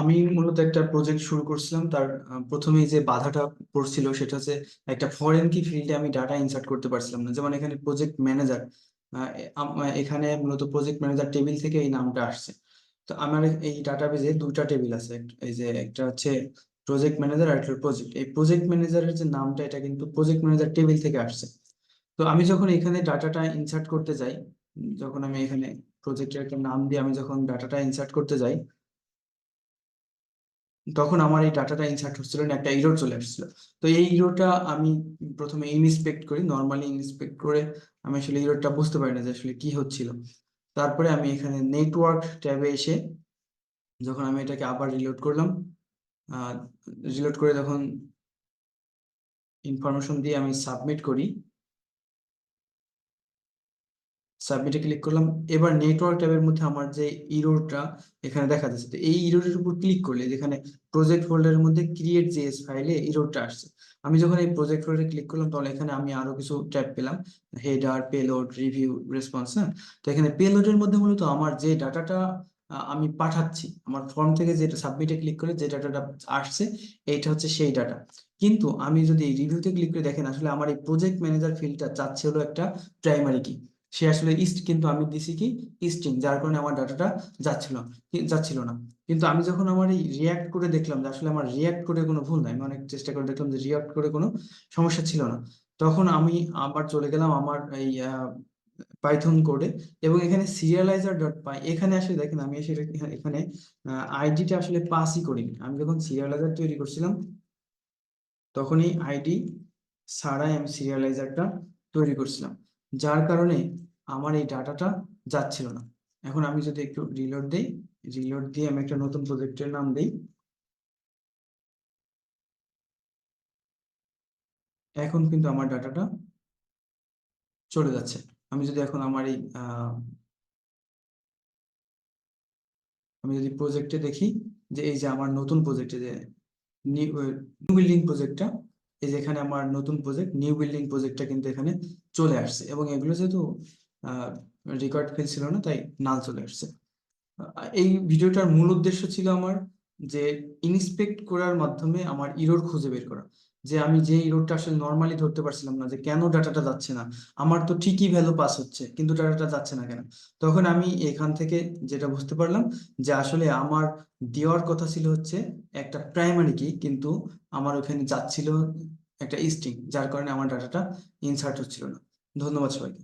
আমি মূলত একটা প্রজেক্ট শুরু করছিলাম। তার প্রথমেই যে বাধাটা পড়ছিল সেটা হচ্ছে একটা ফরেন কি ফিল্ডে আমি ডাটা ইনসার্ট করতে পারছিলাম না। যেমন এখানে প্রজেক্ট ম্যানেজার, এখানে মূলত প্রজেক্ট ম্যানেজার টেবিল থেকে এই নামটা আসছে। তো আমার এই ডাটাবেজে দুটা টেবিল আছে, এই যে একটা হচ্ছে প্রজেক্ট ম্যানেজার আর একটা প্রজেক্ট। এই প্রজেক্ট ম্যানেজারের যে নামটা এটা কিন্তু প্রজেক্ট ম্যানেজার টেবিল থেকে আসছে। তো আমি যখন এখানে ডাটাটা ইনসার্ট করতে যাই, যখন আমি এখানে প্রজেক্টের একটা নাম দিয়ে আমি যখন ডাটাটা ইনসার্ট করতে যাই, তখন আমার এই ডাটাটা ইনসার্ট হচ্ছিল না, একটা ইরর চলে আসছিল। তো এই ইররটা আমি প্রথমে ইনস্পেক্ট করি, নর্মালি ইনস্পেক্ট করে আমি আসলে ইররটা বুঝতে পারি না যে আসলে কি হচ্ছিল। তারপরে আমি এখানে নেটওয়ার্ক ট্যাবে এসে যখন আমি এটাকে আবার রিলোড করলাম, রিলোড করে যখন ইনফরমেশন দিয়ে আমি সাবমিট করি, সাবমিটে ক্লিক করলাম। এবার নেটওয়ার্ক ট্যাবের মধ্যে আমার যে ইরোরটা এখানে দেখা যাচ্ছে, তো এই ইরোরের উপর ক্লিক করলে যেখানে প্রজেক্ট ফোল্ডারের মধ্যে ক্রিয়েট জেএস ফাইলে ইরোরটা আসছে। আমি যখন এই প্রজেক্ট ফোল্ডারে ক্লিক করলাম তখন এখানে আমি আরো কিছু ট্যাব পেলাম, হেডার, পেলোড, রিভিউ, রেসপন্স। হ্যাঁ, তো এখানে পেলোডের মধ্যে মূলত আমার যে ডাটাটা আমি পাঠাচ্ছি, আমার ফর্ম থেকে যেটা সাবমিটে ক্লিক করে যে ডাটাটা আসছে, এইটা হচ্ছে সেই ডাটা। কিন্তু আমি যদি রিভিউতে ক্লিক করে দেখেন, আসলে আমার এই প্রজেক্ট ম্যানেজার ফিল্ডটা চাচ্ছে হলো একটা প্রাইমারি কি, সে আসলে ইস্ট, কিন্তু আমি দিছি কি স্ট্রিং, যার কারণে আমার ডাটাটা যাচ্ছিল না। কিন্তু আমি যখন আমার এই রিয়াক্ট করে দেখলাম যে আসলে আমার রিয়াক্ট করে কোনো ভুল নাই, আমি অনেক চেষ্টা করে দেখলাম যে রিয়াক্ট করে কোনো সমস্যা ছিল না, তখন আমি আবার চলে গেলাম আমার এই পাইথন কোডে, এবং এখানে সিরিয়ালাইজার ডট পাই। এখানে আসলে দেখেন আমি আসলে এখানে আইডিটা আসলে পাসই করিনি। আমি যখন সিরিয়ালাইজার তৈরি করছিলাম তখনই আইডি ছাড়াই আমি সিরিয়ালাইজারটা তৈরি করছিলাম, যার কারণে আমার এই ডাটাটা যাচ্ছিল না। এখন আমি যদি একটু রিলোড দেই, রিলোড দিয়ে আমি একটা নতুন প্রজেক্টের নাম দেই, এখন কিন্তু আমার ডাটাটা চলে যাচ্ছে। আমি যদি এখন আমার এই আমি যদি প্রজেক্টে দেখি, যে এই যে আমার নতুন প্রজেক্টে যে নিউ বিল্ডিং প্রজেক্টটা, এই যে এখানে আমার নতুন প্রজেক্ট নিউ বিল্ডিং প্রজেক্টটা কিন্তু এখানে চলে আসছে, এবং এগুলো যেহেতু রেকর্ড ফেল ছিল না তাই নাল চলে আসছে। এই ভিডিওটার মূল উদ্দেশ্য ছিল আমার যে ইন্সপেক্ট করার মাধ্যমে আমার ইরর খুঁজে বের করা, যে আমি যে ইররটা আসলে নর্মালি ধরতে পারছিলাম না, যে কেন ডাটাটা যাচ্ছে না, আমার তো ঠিকই ভ্যালু পাস হচ্ছে কিন্তু ডাটাটা যাচ্ছে না কেন। তখন আমি এখান থেকে যেটা বুঝতে পারলাম যে আসলে আমার দেওয়ার কথা ছিল হচ্ছে একটা প্রাইমারি কি, কিন্তু আমার ওখানে যাচ্ছিল একটা স্ট্রিং, যার কারণে আমার ডাটাটা ইনসার্ট হচ্ছিল না। ধন্যবাদ সবাইকে।